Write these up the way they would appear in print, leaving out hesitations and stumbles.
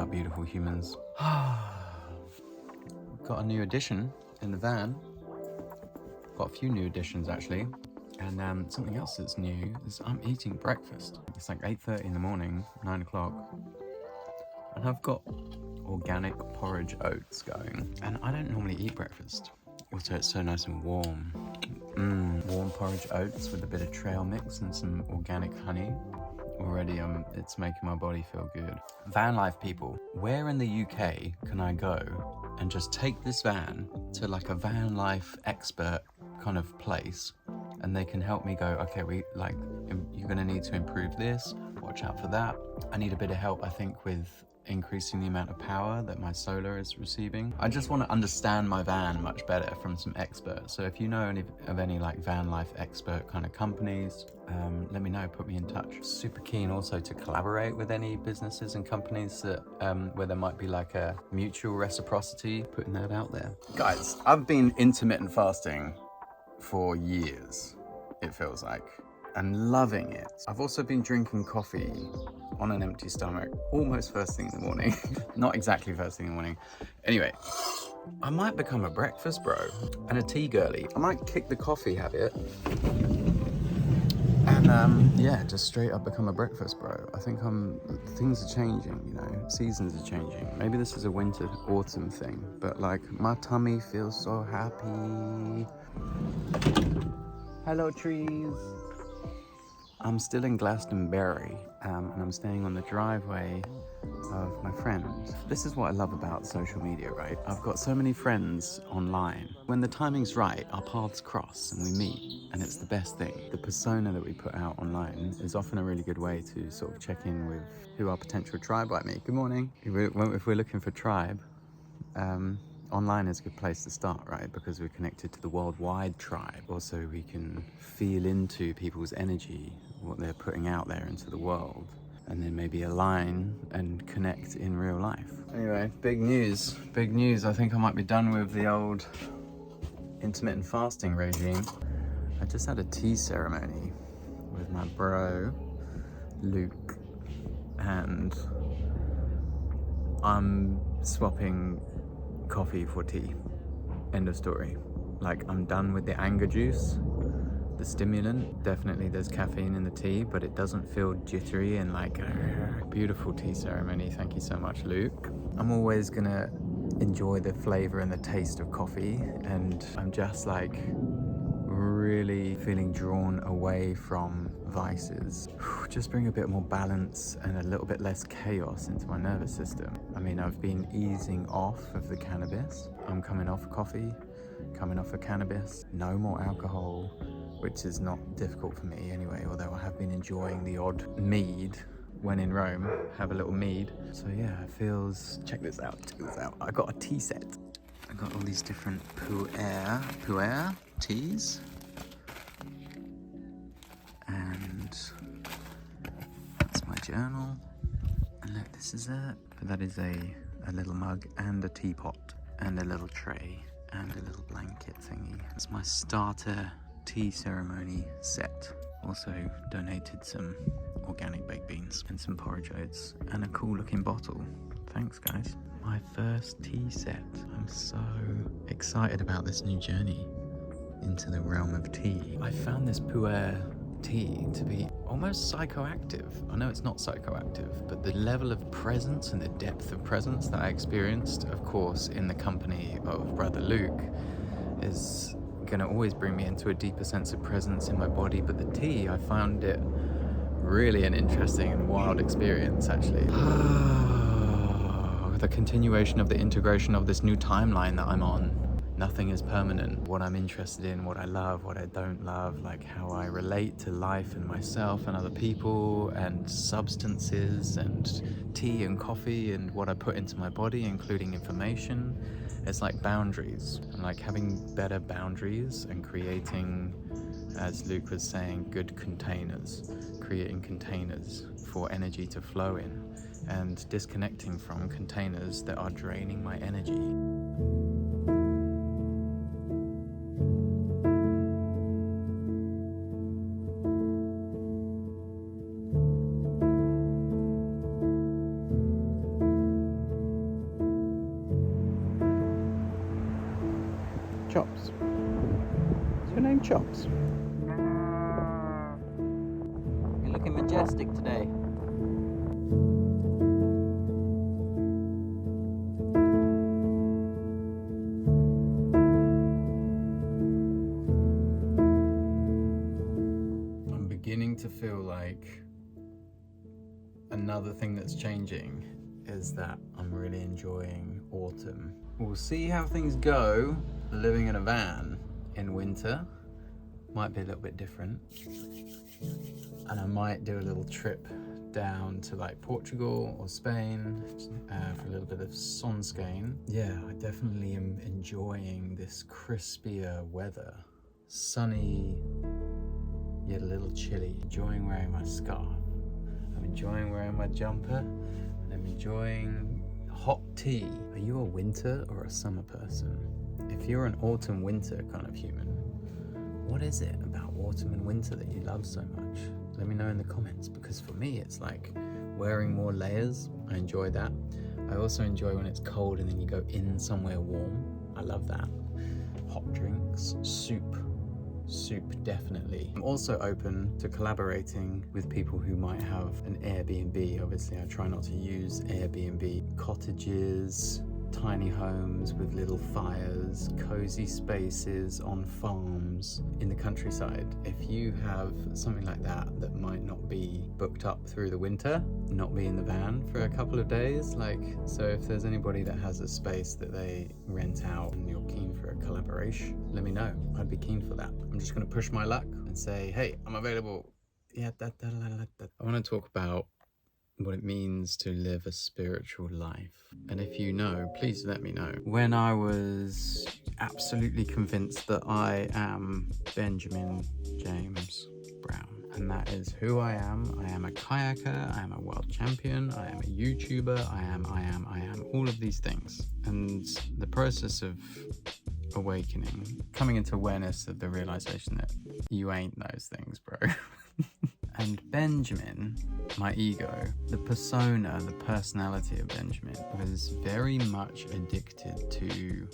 up, beautiful humans? Got a new addition in the van. Got a few new additions actually. And something else that's new is I'm eating breakfast. It's like 8:30 in the morning, 9 o'clock. And I've got organic porridge oats going. And I don't normally eat breakfast. Also, it's so nice and warm. Warm porridge oats with a bit of trail mix and some organic honey. Already, it's making my body feel good. Van life people, where in the UK can I go and just take this van to like a van life expert kind of place, and they can help me go, okay, you're gonna need to improve this, watch out for that. I need a bit of help, I think, with increasing the amount of power that my solar is receiving. I just want to understand my van much better from some experts. So if you know any like van life expert kind of companies, let me know, put me in touch. Super keen also to collaborate with any businesses and companies that where there might be like a mutual reciprocity, putting that out there. Guys, I've been intermittent fasting for years, it feels like, and loving it. I've also been drinking coffee on an empty stomach, almost first thing in the morning. Not exactly first thing in the morning. Anyway, I might become a breakfast bro and a tea girly. I might kick the coffee habit and yeah, just straight up become a breakfast bro. I think things are changing, you know, seasons are changing. Maybe this is a winter, autumn thing, but like my tummy feels so happy. Hello trees. I'm still in Glastonbury, and I'm staying on the driveway of my friend. This is what I love about social media, right? I've got so many friends online. When the timing's right, our paths cross and we meet, and it's the best thing. The persona that we put out online is often a really good way to sort of check in with who our potential tribe might be. Good morning. If we're looking for tribe, online is a good place to start, right? Because we're connected to the worldwide tribe. Also, we can feel into people's energy, what they're putting out there into the world, and then maybe align and connect in real life. Anyway, big news. I think I might be done with the old intermittent fasting regime. I just had a tea ceremony with my bro, Luke, and I'm swapping coffee for tea. End of story. Like, I'm done with the anger juice, the stimulant. Definitely there's caffeine in the tea, but it doesn't feel jittery and like beautiful tea ceremony. Thank you so much, Luke. I'm always gonna enjoy the flavor and the taste of coffee, and I'm just like really feeling drawn away from vices. Just bring a bit more balance and a little bit less chaos into my nervous system. I mean, I've been easing off of the cannabis. I'm coming off coffee, coming off of cannabis, no more alcohol, which is not difficult for me anyway, although I have been enjoying the odd mead when in Rome, have a little mead. So yeah, it feels, check this out. I got a tea set. I got all these different pu'er teas. And that's my journal. And look, this is it. That is a little mug and a teapot and a little tray and a little blanket thingy. It's my starter tea ceremony set. Also donated some organic baked beans and some porridge oats and a cool looking bottle. Thanks guys. My first tea set. I'm so excited about this new journey into the realm of tea. I found this pu'er tea to be almost psychoactive. I know it's not psychoactive, but the level of presence and the depth of presence that I experienced, of course, in the company of brother Luke, is gonna always bring me into a deeper sense of presence in my body. But the tea, I found it really an interesting and wild experience, actually. The continuation of the integration of this new timeline that I'm on. Nothing is permanent. What I'm interested in, what I love, what I don't love, like how I relate to life and myself and other people and substances and tea and coffee and what I put into my body, including information. It's like boundaries, and like having better boundaries and creating, as Luke was saying, good containers, creating containers for energy to flow in and disconnecting from containers that are draining my energy. Chops. Is your name Chops? You're looking majestic today. I'm beginning to feel like another thing that's changing is that I'm really enjoying autumn. We'll see how things go living in a van in winter. Might be a little bit different. And I might do a little trip down to like Portugal or Spain for a little bit of sunscreen. Yeah, I definitely am enjoying this crispier weather. Sunny, yet a little chilly. Enjoying wearing my scarf. I'm enjoying wearing my jumper. And I'm enjoying hot tea. Are you a winter or a summer person? If you're an autumn winter kind of human, what is it about autumn and winter that you love so much? Let me know in the comments, because for me it's like wearing more layers. I enjoy that. I also enjoy when it's cold and then you go in somewhere warm. I love that. Hot drinks, soup definitely. I'm also open to collaborating with people who might have an Airbnb. Obviously I try not to use Airbnb. Cottages, tiny homes with little fires, cozy spaces on farms in the countryside. If you have something like that that might not be booked up through the winter, not be in the van for a couple of days, so if there's anybody that has a space that they rent out and you're keen for a collaboration, let me know. I'd be keen for that. I'm just going to push my luck and say, hey, I'm available. Yeah, I want to talk about what it means to live a spiritual life. And if you know, please let me know. When I was absolutely convinced that I am Benjamin James Brown, and that is who I am a kayaker, I am a world champion, I am a YouTuber, I am all of these things. And the process of awakening, coming into awareness of the realization that you ain't those things, bro. And Benjamin, my ego, the persona, the personality of Benjamin was very much addicted to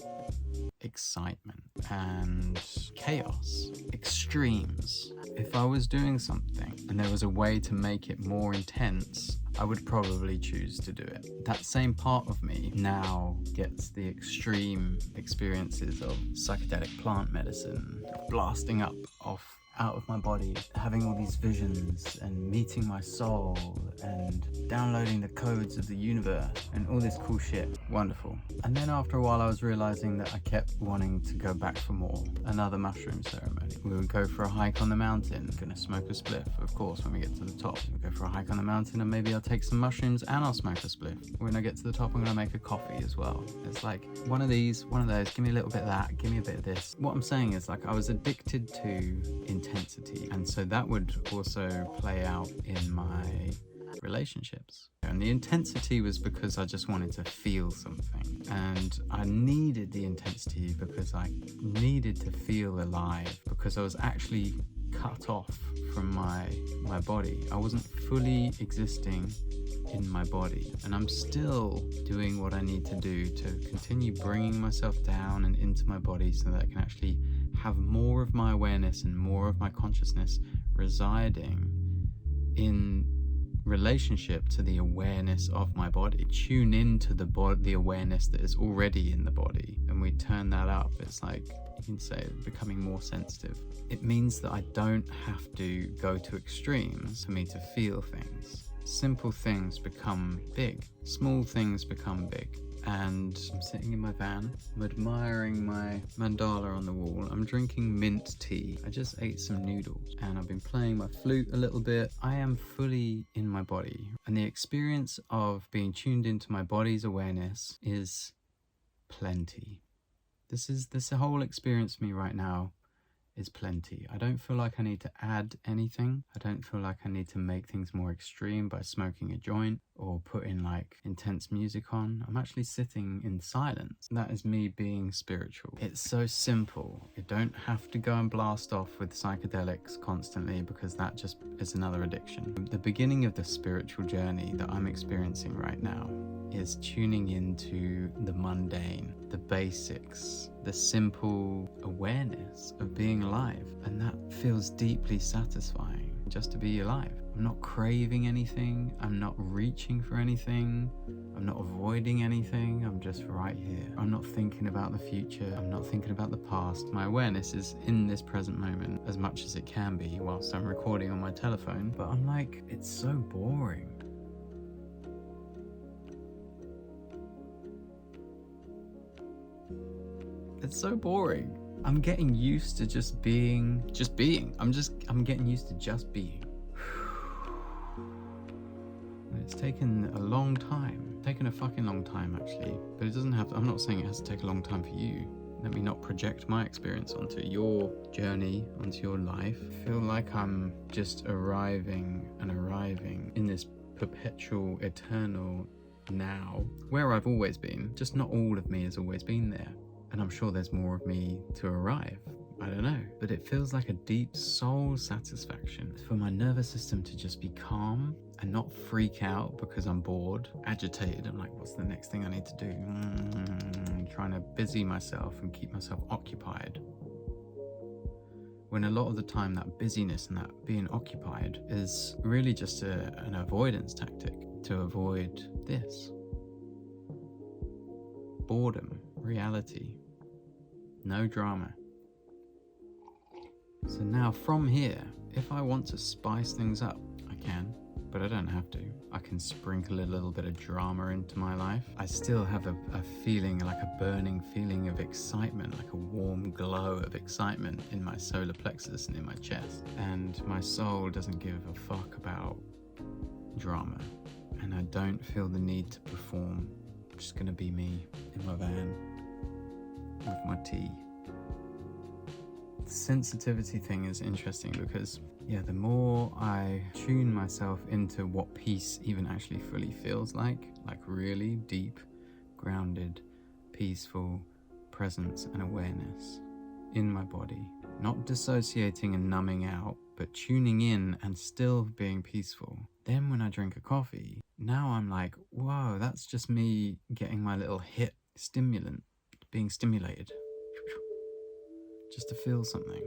excitement and chaos, extremes. If I was doing something and there was a way to make it more intense, I would probably choose to do it. That same part of me now gets the extreme experiences of psychedelic plant medicine, blasting up out of my body, having all these visions and meeting my soul and downloading the codes of the universe and all this cool shit. Wonderful. And then after a while I was realizing that I kept wanting to go back for more. Another mushroom ceremony. We would go for a hike on the mountain, gonna smoke a spliff, of course, when we get to the top. We go for a hike on the mountain and maybe I'll take some mushrooms and I'll smoke a spliff. When I get to the top, I'm gonna make a coffee as well. It's like one of these, one of those, give me a little bit of that, give me a bit of this. What I'm saying is, like, I was addicted to intensity, and so that would also play out in my relationships. And the intensity was because I just wanted to feel something, and I needed the intensity because I needed to feel alive, because I was actually cut off from my body. I wasn't fully existing in my body, and I'm still doing what I need to do to continue bringing myself down and into my body so that I can actually have more of my awareness and more of my consciousness residing in relationship to the awareness of my body. Tune into the awareness that is already in the body, and we turn that up. It's like, you can say, becoming more sensitive. It means that I don't have to go to extremes for me to feel things. Simple things become big, small things become big. And I'm sitting in my van, I'm admiring my mandala on the wall, I'm drinking mint tea, I just ate some noodles, and I've been playing my flute a little bit. I am fully in my body, and the experience of being tuned into my body's awareness is plenty. This whole experience for me right now is plenty. I don't feel like I need to add anything. I don't feel like I need to make things more extreme by smoking a joint or putting like intense music on. I'm actually sitting in silence. That is me being spiritual. It's so simple. You don't have to go and blast off with psychedelics constantly, because that just is another addiction. The beginning of the spiritual journey that I'm experiencing right now is tuning into the mundane, the basics, the simple awareness of being alive. And that feels deeply satisfying, just to be alive. I'm not craving anything. I'm not reaching for anything. I'm not avoiding anything. I'm just right here. I'm not thinking about the future. I'm not thinking about the past. My awareness is in this present moment as much as it can be whilst I'm recording on my telephone. But I'm like, it's so boring. It's so boring. I'm getting used to just being. I'm getting used to just being. It's taken a long time. Taken a fucking long time, actually. But it doesn't have to, I'm not saying it has to take a long time for you. Let me not project my experience onto your journey, onto your life. I feel like I'm just arriving in this perpetual, eternal now, where I've always been. Just not all of me has always been there. And I'm sure there's more of me to arrive. I don't know. But it feels like a deep soul satisfaction for my nervous system to just be calm and not freak out because I'm bored, agitated. I'm like, what's the next thing I need to do? Trying to busy myself and keep myself occupied. When a lot of the time that busyness and that being occupied is really just an avoidance tactic to avoid this. Boredom, reality, no drama. So now from here, if I want to spice things up, I can, but I don't have to. I can sprinkle a little bit of drama into my life. I still have a feeling, like a burning feeling of excitement, like a warm glow of excitement in my solar plexus and in my chest. And my soul doesn't give a fuck about drama. And I don't feel the need to perform. I'm just gonna be me in my van with my tea. The sensitivity thing is interesting because, the more I tune myself into what peace even actually fully feels like really deep, grounded, peaceful presence and awareness in my body, not dissociating and numbing out, but tuning in and still being peaceful. Then when I drink a coffee, now I'm like, whoa, that's just me getting my little hit stimulant, being stimulated. Just to feel something.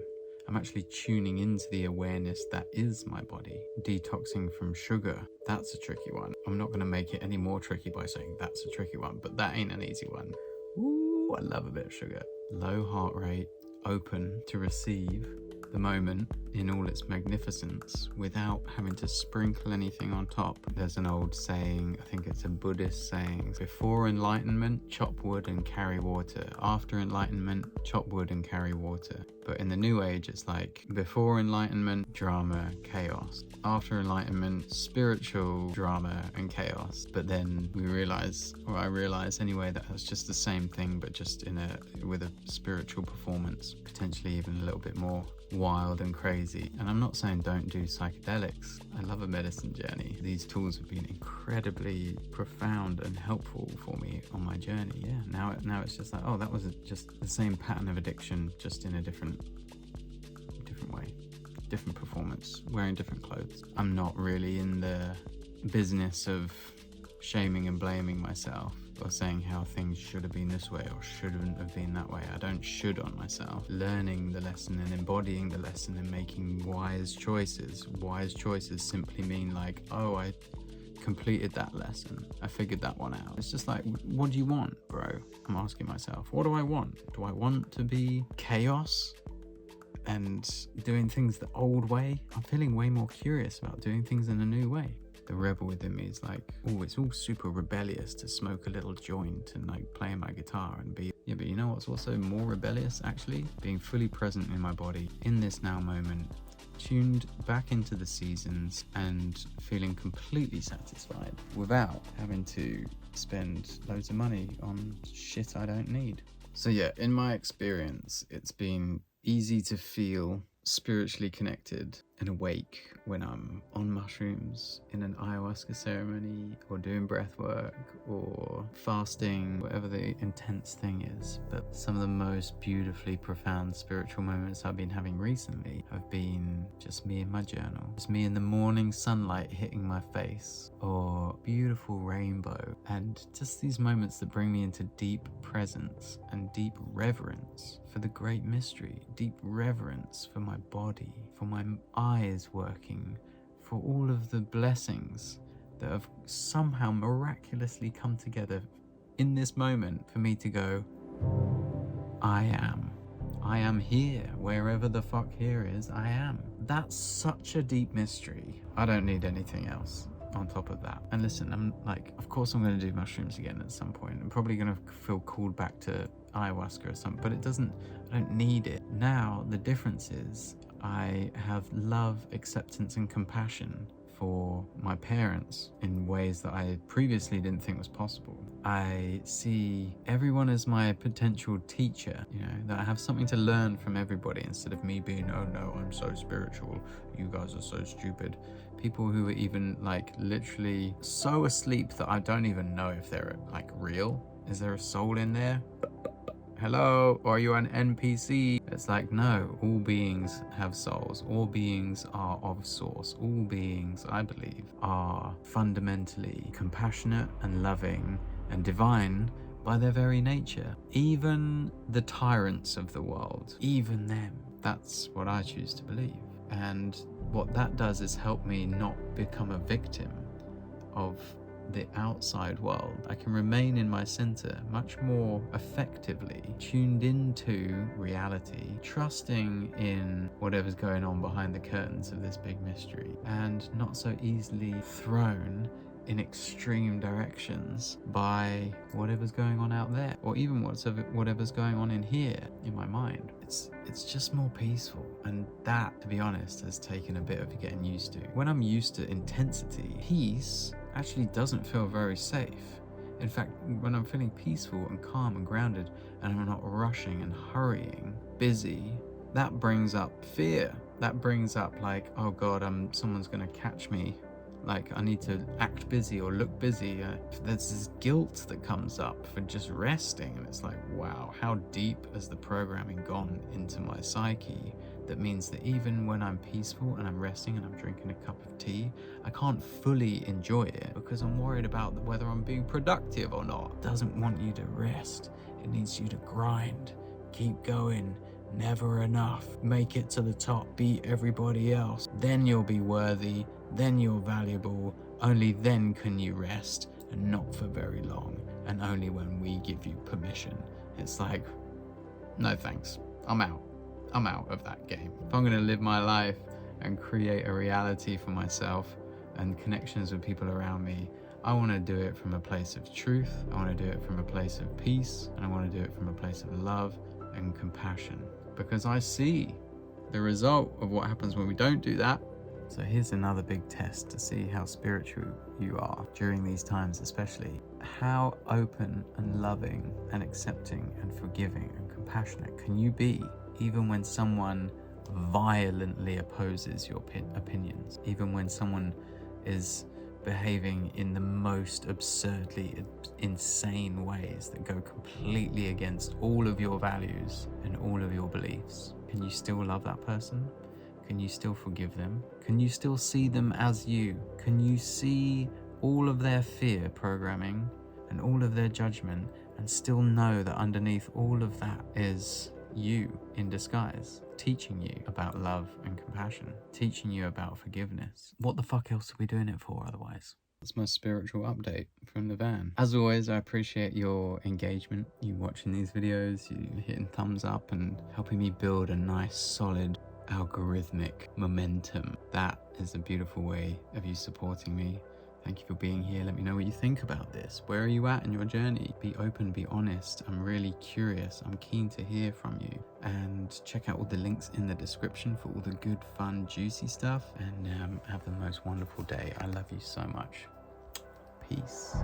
I'm actually tuning into the awareness that is my body. Detoxing from sugar, that's a tricky one. I'm not going to make it any more tricky by saying that's a tricky one, but that ain't an easy one. Ooh, I love a bit of sugar. Low heart rate, open to receive the moment in all its magnificence without having to sprinkle anything on top. There's an old saying, I think it's a Buddhist saying, before enlightenment, chop wood and carry water. After enlightenment, chop wood and carry water. But in the new age, it's like before enlightenment, drama, chaos. After enlightenment, spiritual drama and chaos. But then we realize, or I realize anyway, that that's just the same thing, but just with a spiritual performance, potentially even a little bit more wild and crazy. And I'm not saying don't do psychedelics. I love a medicine journey. These tools have been incredibly profound and helpful for me on my journey. Now it's just like, oh, that was just the same pattern of addiction, just in a different way, different performance, wearing different clothes. I'm not really in the business of shaming and blaming myself or saying how things should have been this way or shouldn't have been that way. I don't should on myself. Learning the lesson and embodying the lesson and making wise choices. Wise choices simply mean like, oh, I completed that lesson. I figured that one out. It's just like, what do you want, bro? I'm asking myself, what do I want? Do I want to be chaos and doing things the old way? I'm feeling way more curious about doing things in a new way. The rebel within me is like, oh, it's all super rebellious to smoke a little joint and like play my guitar and be, but you know what's also more rebellious actually? Being fully present in my body in this now moment, tuned back into the seasons and feeling completely satisfied without having to spend loads of money on shit I don't need. So in my experience, it's been easy to feel spiritually connected and awake when I'm on mushrooms in an ayahuasca ceremony, or doing breath work, or fasting, whatever the intense thing is. But some of the most beautifully profound spiritual moments I've been having recently have been just me in my journal, just me in the morning sunlight hitting my face, or beautiful rainbow, and just these moments that bring me into deep presence and deep reverence for the great mystery, deep reverence for my body, for my eyes working, for all of the blessings that have somehow miraculously come together in this moment for me to go, I am here, wherever the fuck here is, I am. That's such a deep mystery. I don't need anything else on top of that. And listen, I'm like, of course I'm going to do mushrooms again at some point. I'm probably going to feel called back to ayahuasca or something, but I don't need it. Now, the difference is I have love, acceptance, and compassion for my parents in ways that I previously didn't think was possible. I see everyone as my potential teacher, that I have something to learn from everybody, instead of me being, oh no, I'm so spiritual, you guys are so stupid. People who are even like literally so asleep that I don't even know if they're like real. Is there a soul in there? Hello, or are you an NPC? It's like, no, all beings have souls. All beings are of source. All beings, I believe, are fundamentally compassionate and loving and divine by their very nature. Even the tyrants of the world, even them. That's what I choose to believe. And what that does is help me not become a victim of the outside world. I can remain in my center much more effectively, tuned into reality, trusting in whatever's going on behind the curtains of this big mystery, and not so easily thrown in extreme directions by whatever's going on out there, or even whatever's going on in here in my mind. It's just more peaceful, and that, to be honest, has taken a bit of getting used to. When I'm used to intensity, peace actually doesn't feel very safe. In fact, when I'm feeling peaceful and calm and grounded, and I'm not rushing and hurrying, busy, that brings up fear. That brings up like, oh God, someone's gonna catch me. Like, I need to act busy or look busy. There's this guilt that comes up for just resting, and it's like, wow, how deep has the programming gone into my psyche that means that even when I'm peaceful and I'm resting and I'm drinking a cup of tea, I can't fully enjoy it because I'm worried about whether I'm being productive or not. It doesn't want you to rest. It needs you to grind, keep going, never enough, make it to the top, beat everybody else. Then you'll be worthy, then you're valuable. Only then can you rest, and not for very long, and only when we give you permission. It's like, no thanks, I'm out of that game. If I'm going to live my life and create a reality for myself and connections with people around me, I want to do it from a place of truth, I want to do it from a place of peace, and I want to do it from a place of love and compassion, because I see the result of what happens when we don't do that. So here's another big test to see how spiritual you are during these times, especially. How open and loving and accepting and forgiving and compassionate can you be even when someone violently opposes your opinions, even when someone is behaving in the most absurdly insane ways that go completely against all of your values and all of your beliefs? Can you still love that person? Can you still forgive them? Can you still see them as you? Can you see all of their fear programming and all of their judgment, and still know that underneath all of that is you in disguise, teaching you about love and compassion, teaching you about forgiveness? What the fuck else are we doing it for otherwise? That's my spiritual update from the van. As always, I appreciate your engagement, you watching these videos, you hitting thumbs up and helping me build a nice solid algorithmic momentum. That is a beautiful way of you supporting me. Thank you for being here. Let me know what you think about this. Where are you at in your journey? Be open, be honest. I'm really curious. I'm keen to hear from you. And check out all the links in the description for all the good, fun, juicy stuff. And have the most wonderful day. I love you so much. Peace.